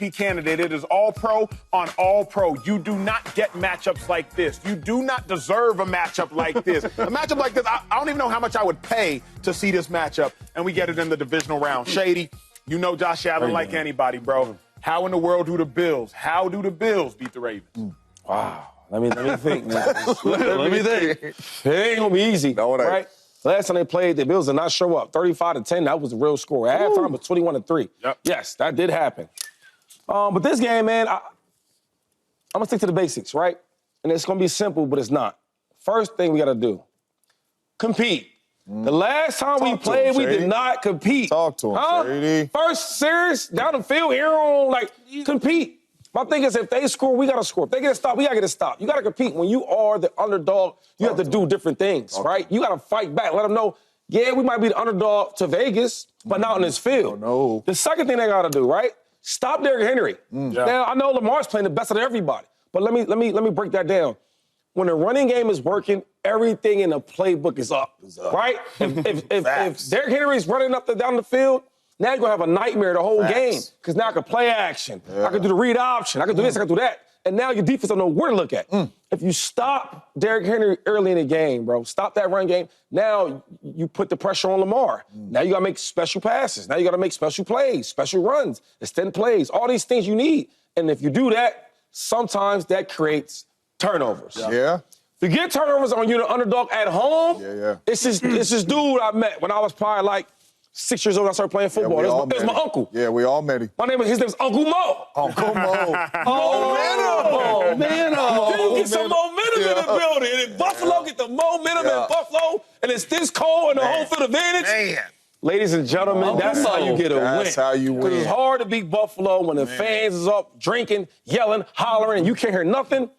MVP candidate. It is all pro on all pro. You do not get matchups like this. You do not deserve a matchup like this. A matchup like this, I don't even know how much I would pay to see this matchup, and we get it in the divisional round. Shady, you know Josh Allen like anybody, bro. How in the world do the Bills beat the Ravens? Wow. Let me think, man. Let me think. It ain't gonna be easy, right? Last time they played, the Bills did not show up. 35-10, that was the real score. At halftime, it was 21-3. Yep. Yes, that did happen. But this game, man, I'm gonna stick to the basics, right? And it's gonna be simple, but it's not. First thing we gotta do, compete. The last time we played, we did not compete. Talk to him, Shady. First series, down the field, here on, compete. My thing is, if they score, we got to score. If they get a stop, we got to get a stop. You got to compete. When you are the underdog, you have to do different things, right? You got to fight back. Let them know, yeah, we might be the underdog to Vegas, but not on this field. No. The second thing they got to do, right? Stop Derrick Henry. Now, I know Lamar's playing the best of everybody, but let me break that down. When the running game is working, everything in the playbook is up. Right? If Derrick Henry's running up down the field, now you're going to have a nightmare the whole game because now I can play action. I can do the read option. I can do this, I can do that. And now your defense don't know where to look at. If you stop Derrick Henry early in the game, bro, stop that run game, now you put the pressure on Lamar. Now you got to make special passes. Now you got to make special plays, special runs, extend plays, all these things you need. And if you do that, sometimes that creates turnovers. Yeah. If you get turnovers on you, the underdog at home, it's this dude I met when I was probably like 6 years old. I started playing football. It was my uncle. Yeah, we all met him. His name was Uncle Mo. Uncle Mo. Momentum. You get some momentum in the building. And if Buffalo get the momentum in Buffalo, and it's this cold and the home field advantage. Ladies and gentlemen, that's how you get a win. That's how you win. Because it's hard to beat Buffalo when the fans is up drinking, yelling, hollering, and you can't hear nothing.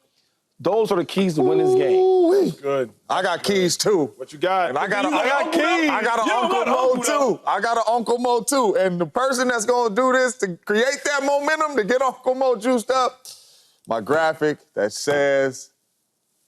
Those are the keys to win this game. Good. I got keys, too. What you got? And I got keys. I got an Uncle Mo, too. I got an Uncle Mo, too. And the person that's going to do this to create that momentum, to get Uncle Mo juiced up, my graphic that says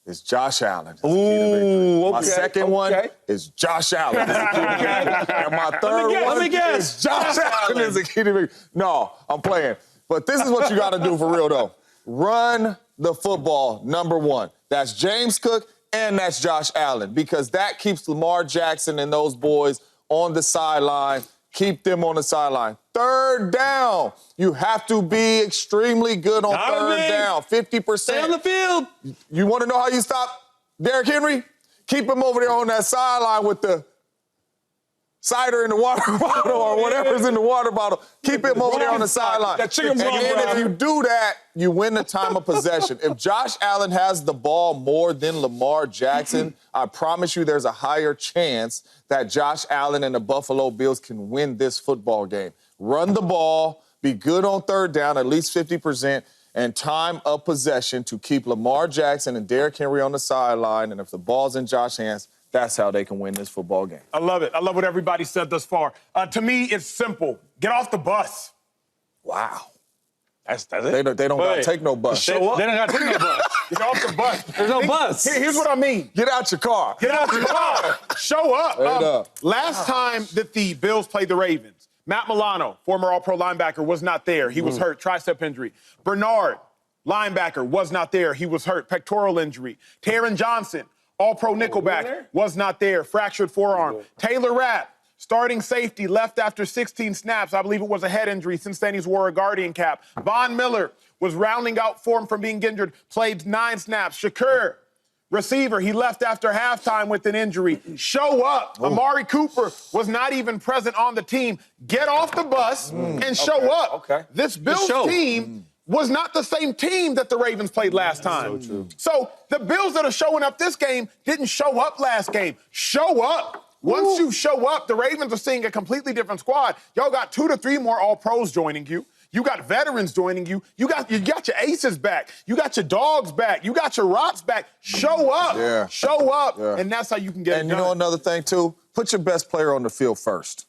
it's Josh Allen. My second one is Josh Allen. And my third one is Josh Allen is the key to victory. No, I'm playing. But this is what you got to do for real, though. Run the football, number one. That's James Cook and that's Josh Allen because that keeps Lamar Jackson and those boys on the sideline. Keep them on the sideline. Third down. You have to be extremely good on third down, 50%. Stay on the field. You want to know how you stop Derrick Henry? Keep him over there on that sideline with the cider in the water bottle or whatever's in the water bottle. Keep him over there on the sideline. And then if you do that, you win the time of possession. If Josh Allen has the ball more than Lamar Jackson, I promise you there's a higher chance that Josh Allen and the Buffalo Bills can win this football game. Run the ball, be good on third down, at least 50%, and time of possession to keep Lamar Jackson and Derrick Henry on the sideline. And if the ball's in Josh's hands, that's how they can win this football game. I love it. I love what everybody said thus far. To me, it's simple. Get off the bus. Wow. That's it. They don't got to take no bus. Show up. They don't got to take no bus. Get off the bus. There's no bus. Here's what I mean. Get out your car. Get out your car. Show up. Last time that the Bills played the Ravens, Matt Milano, former All-Pro linebacker, was not there. He was hurt, tricep injury. Bernard, linebacker, was not there. He was hurt, pectoral injury. Taron Johnson, All-Pro nickelback, was not there, fractured forearm. Taylor Rapp, starting safety, left after 16 snaps. I believe it was a head injury. Since then, he's wore a Guardian cap. Von Miller was rounding out form from being injured, played 9 snaps. Shakur, receiver, he left after halftime with an injury. Show up. Amari Cooper was not even present on the team. Get off the bus and show up. This Bills team was not the same team that the Ravens played last time. So true. So the Bills that are showing up this game didn't show up last game. Show up. Once you show up, the Ravens are seeing a completely different squad. Y'all got 2 to 3 more All-Pros joining you. You got veterans joining you. You got your aces back. You got your dogs back. You got your rocks back. Show up. Yeah. Show up. Yeah. And that's how you can get it And done. you know another thing, too? Put your best player on the field first.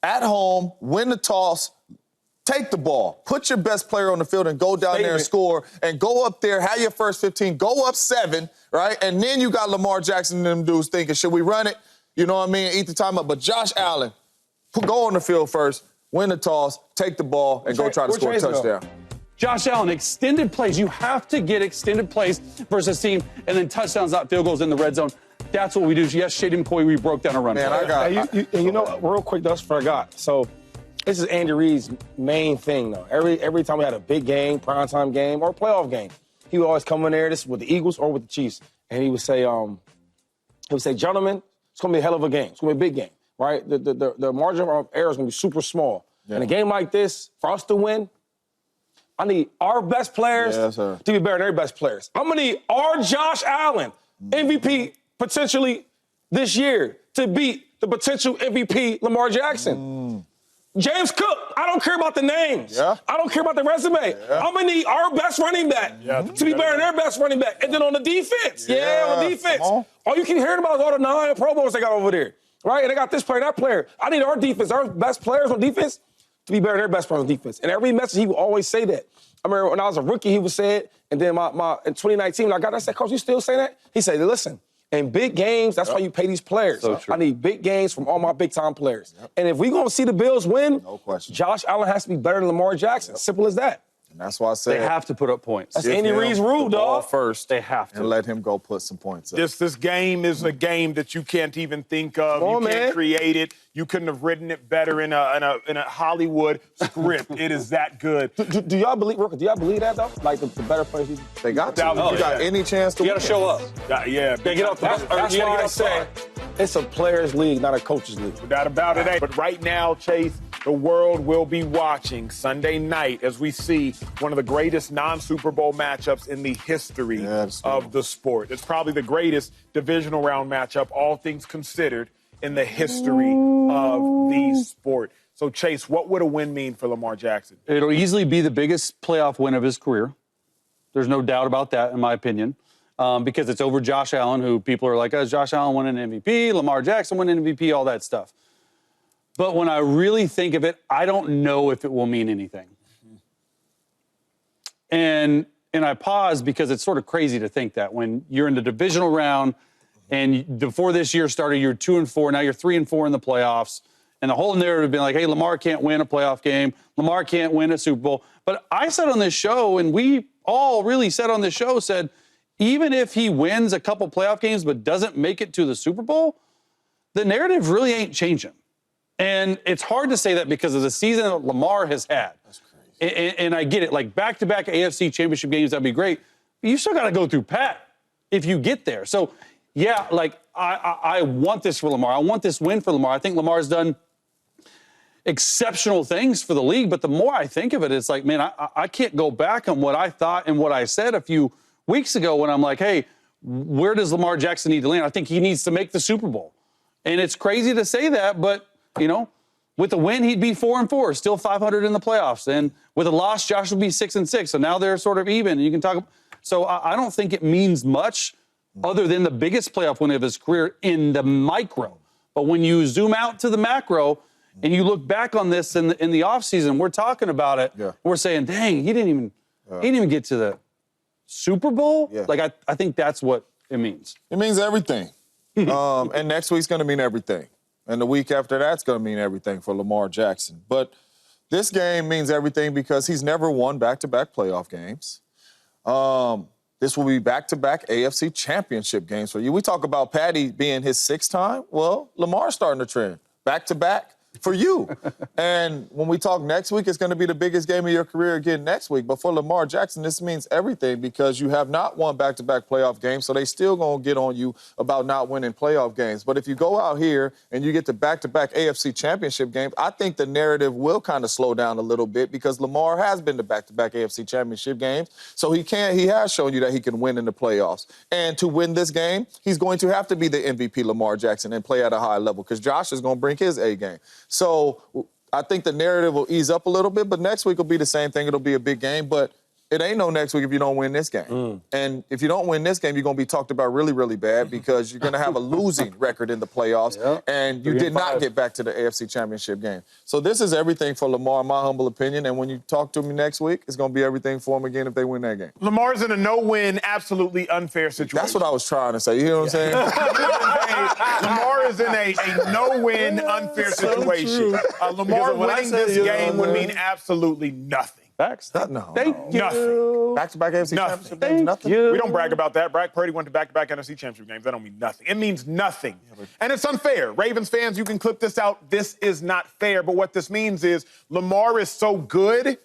At home, win the toss, take the ball. Put your best player on the field and go down there and score. And go up there, have your first 15, go up 7, right? And then you got Lamar Jackson and them dudes thinking, should we run it? You know what I mean? Eat the time up. But Josh Allen, go on the field first. win the toss, take the ball, and go try to score a touchdown. Josh Allen, extended plays. You have to get extended plays versus team, and then touchdowns, not field goals in the red zone. That's what we do. Yes, Shady McCoy, we broke down a run. Man, I got. You know, real quick, that's what I got. So this is Andy Reid's main thing, though. Every time we had a big game, primetime game, or playoff game, he would always come in there. This is with the Eagles or with the Chiefs, and he would say, gentlemen, it's gonna be a hell of a game. It's gonna be a big game, right? The margin of error is gonna be super small. Yeah. In a game like this, for us to win, I need our best players to be better than their best players. I'm going to need our Josh Allen, MVP potentially this year, to beat the potential MVP Lamar Jackson. James Cook, I don't care about the names. Yeah. I don't care about the resume. Yeah. I'm going to need our best running back to be better than their best running back. And then on the defense, on the defense, all you keep hearing about is all the 9 Pro Bowls they got over there, right? And they got this player, that player. I need our defense, our best players on defense, to be better than their best players on defense. And every message, he would always say that. I remember when I was a rookie, he would say it. And then in 2019, when I got that, I said, Coach, you still say that? He said, listen, in big games, that's why you pay these players. So I need big games from all my big-time players. And if we're going to see the Bills win, no question, Josh Allen has to be better than Lamar Jackson. Simple as that. And that's why I said they have to put up points. That's Andy Reid's rule, dog. First, they have to. And let him go put some points up. This game is a game that you can't even think of. You can't create it. You couldn't have written it better in a Hollywood script. It is that good. Do y'all believe, Rooker, do y'all believe that, though? Like, the better players? They got to. You got any chance to win. You got to show up. Yeah. They get off the bus. That's why I say it's a players' league, not a coaches' league. No doubt about it. But right now, Chase, the world will be watching Sunday night as we see one of the greatest non-Super Bowl matchups in the history of the sport. It's probably the greatest divisional round matchup, all things considered, in the history of the sport. So, Chase, what would a win mean for Lamar Jackson? It'll easily be the biggest playoff win of his career. There's no doubt about that, in my opinion, because it's over Josh Allen, who people are like, Josh Allen won an MVP, Lamar Jackson won an MVP, all that stuff. But when I really think of it, I don't know if it will mean anything. And I pause because it's sort of crazy to think that when you're in the divisional round and before this year started, you're 2-4, now you're 3-4 in the playoffs. And the whole narrative has been like, hey, Lamar can't win a playoff game. Lamar can't win a Super Bowl. But I said on this show, and we all really said on this show, said, even if he wins a couple playoff games but doesn't make it to the Super Bowl, the narrative really ain't changing. And it's hard to say that because of the season that Lamar has had. That's crazy. And I get it. Like, back-to-back AFC championship games, that'd be great. But you still got to go through Pat if you get there. So, yeah, like, I want this for Lamar. I want this win for Lamar. I think Lamar's done exceptional things for the league. But the more I think of it, it's like, man, I can't go back on what I thought and what I said a few weeks ago when I'm like, hey, where does Lamar Jackson need to land? I think he needs to make the Super Bowl. And it's crazy to say that, but you know, with a win, he'd be 4-4, still 500 in the playoffs. And with a loss, Josh would be 6-6. So now they're sort of even. And you can talk. So I don't think it means much other than the biggest playoff win of his career in the micro. But when you zoom out to the macro and you look back on this in the offseason, we're talking about it. Yeah. We're saying, dang, he didn't even get to the Super Bowl. Yeah. Like, I think that's what it means. It means everything. And next week's going to mean everything. And the week after that's going to mean everything for Lamar Jackson. But this game means everything because he's never won back-to-back playoff games. This will be back-to-back AFC championship games for you. We talk about Patty being his 6th time. Well, Lamar's starting the trend. Back-to-back for you. And when we talk next week, it's going to be the biggest game of your career again next week. But for Lamar Jackson, this means everything because you have not won back-to-back playoff games, so they still going to get on you about not winning playoff games. But if you go out here and you get the back-to-back AFC championship games, I think the narrative will kind of slow down a little bit because Lamar has been to back-to-back AFC championship games, so he has shown you that he can win in the playoffs. And to win this game, he's going to have to be the MVP Lamar Jackson and play at a high level because Josh is going to bring his A game. So I think the narrative will ease up a little bit, but next week will be the same thing. It'll be a big game. But it ain't no next week if you don't win this game. And if you don't win this game, you're going to be talked about really, really bad because you're going to have a losing record in the playoffs, and you did not get back to the AFC Championship game. So this is everything for Lamar, in my humble opinion, and when you talk to me next week, it's going to be everything for him again if they win that game. Lamar's in a no-win, absolutely unfair situation. That's what I was trying to say. You know what I'm saying? Lamar is in a no-win, unfair situation. Lamar winning this game would mean absolutely nothing. Facts? Thank you. Nothing. Back-to-back AFC Championship games, nothing? We don't brag about that. Brock Purdy went to back-to-back NFC Championship games. That don't mean nothing. It means nothing. And it's unfair. Ravens fans, you can clip this out. This is not fair. But what this means is Lamar is so good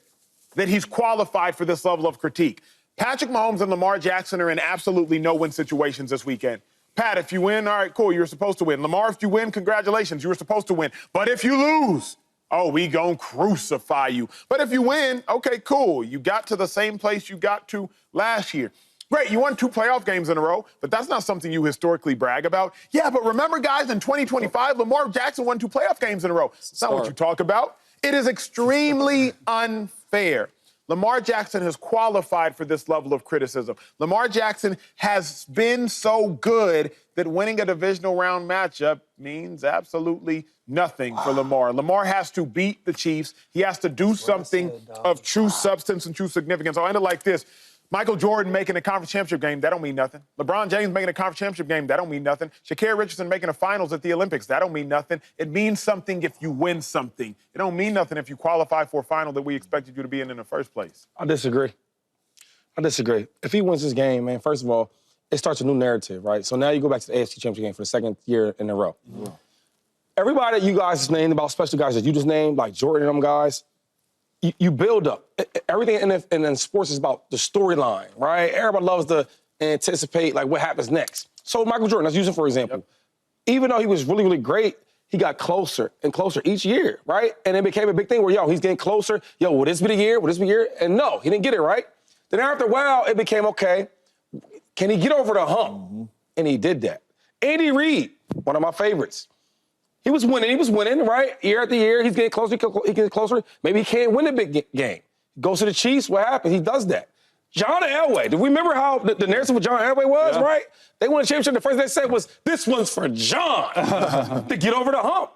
that he's qualified for this level of critique. Patrick Mahomes and Lamar Jackson are in absolutely no-win situations this weekend. Pat, if you win, all right, cool, you were supposed to win. Lamar, if you win, congratulations, you were supposed to win. But if you lose, oh, we gon' crucify you. But if you win, okay, cool. You got to the same place you got to last year. Great, you won 2 playoff games in a row, but that's not something you historically brag about. Yeah, but remember, guys, in 2025, Lamar Jackson won 2 playoff games in a row. It's not what you talk about. It is extremely unfair. Lamar Jackson has qualified for this level of criticism. Lamar Jackson has been so good that winning a divisional round matchup means absolutely nothing for Lamar. Lamar has to beat the Chiefs. He has to do something of true substance and true significance. I'll end it like this. Michael Jordan making a conference championship game, that don't mean nothing. LeBron James making a conference championship game, that don't mean nothing. Sha'Carri Richardson making a finals at the Olympics, that don't mean nothing. It means something if you win something. It don't mean nothing if you qualify for a final that we expected you to be in the first place. I disagree. If he wins this game, man, first of all, it starts a new narrative, right? So now you go back to the AFC Championship game for the second year in a row. Everybody that you guys just named, about special guys that you just named, like Jordan and them guys, you build up. Everything in sports is about the storyline, right? Everybody loves to anticipate, like, what happens next. So Michael Jordan, let's use him for example. Even though he was really, really great, he got closer and closer each year, right? And it became a big thing where, yo, he's getting closer. Yo, will this be the year? Will this be the year? And no, he didn't get it, right? Then after a while, it became, okay, can he get over the hump? And he did that. Andy Reid, one of my favorites. He was winning, right? Year after year, he's getting closer, he gets closer. Maybe he can't win a big game. Goes to the Chiefs, what happens? He does that. John Elway, do we remember how the narrative of John Elway was, right? They won a championship, the first thing they said was, this one's for John to get over the hump.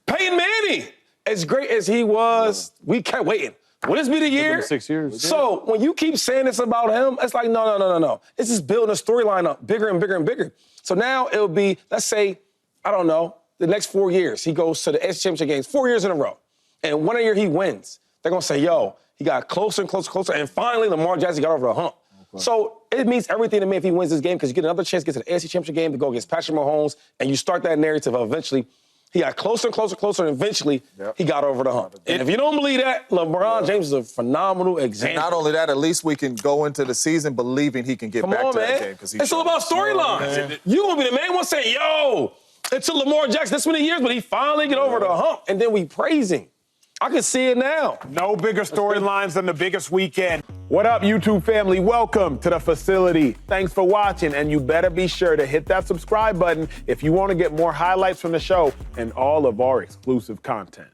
Peyton Manning, as great as he was, we kept waiting. Will this be the year? 6 years. So when you keep saying this about him, it's like, no. It's just building a storyline up bigger and bigger and bigger. So now it'll be, let's say, I don't know, the next 4 years, he goes to the AFC Championship games 4 years in a row. And one year he wins. They're going to say, yo, he got closer and closer. And finally, Lamar Jackson got over the hump. Okay. So it means everything to me if he wins this game because you get another chance to get to the AFC Championship game to go against Patrick Mahomes. And you start that narrative of eventually he got closer and closer. And eventually he got over the hump. And if you don't believe that, LeBron James is a phenomenal example. And not only that, at least we can go into the season believing he can get back to that game. It's all about storylines. You're going to be the main one saying, yo, it took Lamar Jackson this many years, but he finally get over the hump, and then we praise him. I can see it now. No bigger storylines than the biggest weekend. What up, YouTube family? Welcome to the facility. Thanks for watching, and you better be sure to hit that subscribe button if you want to get more highlights from the show and all of our exclusive content.